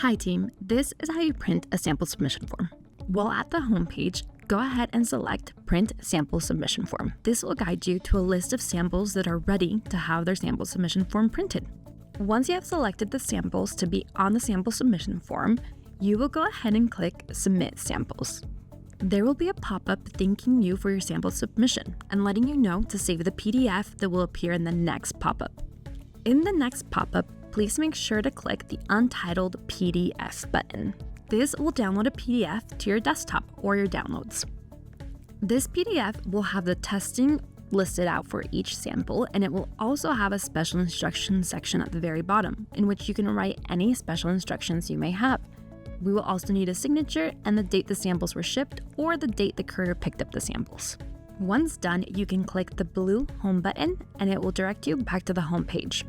Hi team, this is how you print a sample submission form. While at the home page, go ahead and select Print Sample Submission Form. This will guide you to a list of samples that are ready to have their sample submission form printed. Once you have selected the samples to be on the sample submission form, you will go ahead and click Submit Samples. There will be a pop-up thanking you for your sample submission and letting you know to save the PDF that will appear in the next pop-up. In the next pop-up, please make sure to click the Untitled PDF button. This will download a PDF to your desktop or your downloads. This PDF will have the testing listed out for each sample, and it will also have a special instructions section at the very bottom, in which you can write any special instructions you may have. We will also need a signature and the date the samples were shipped or the date the courier picked up the samples. Once done, you can click the blue Home button and it will direct you back to the home page.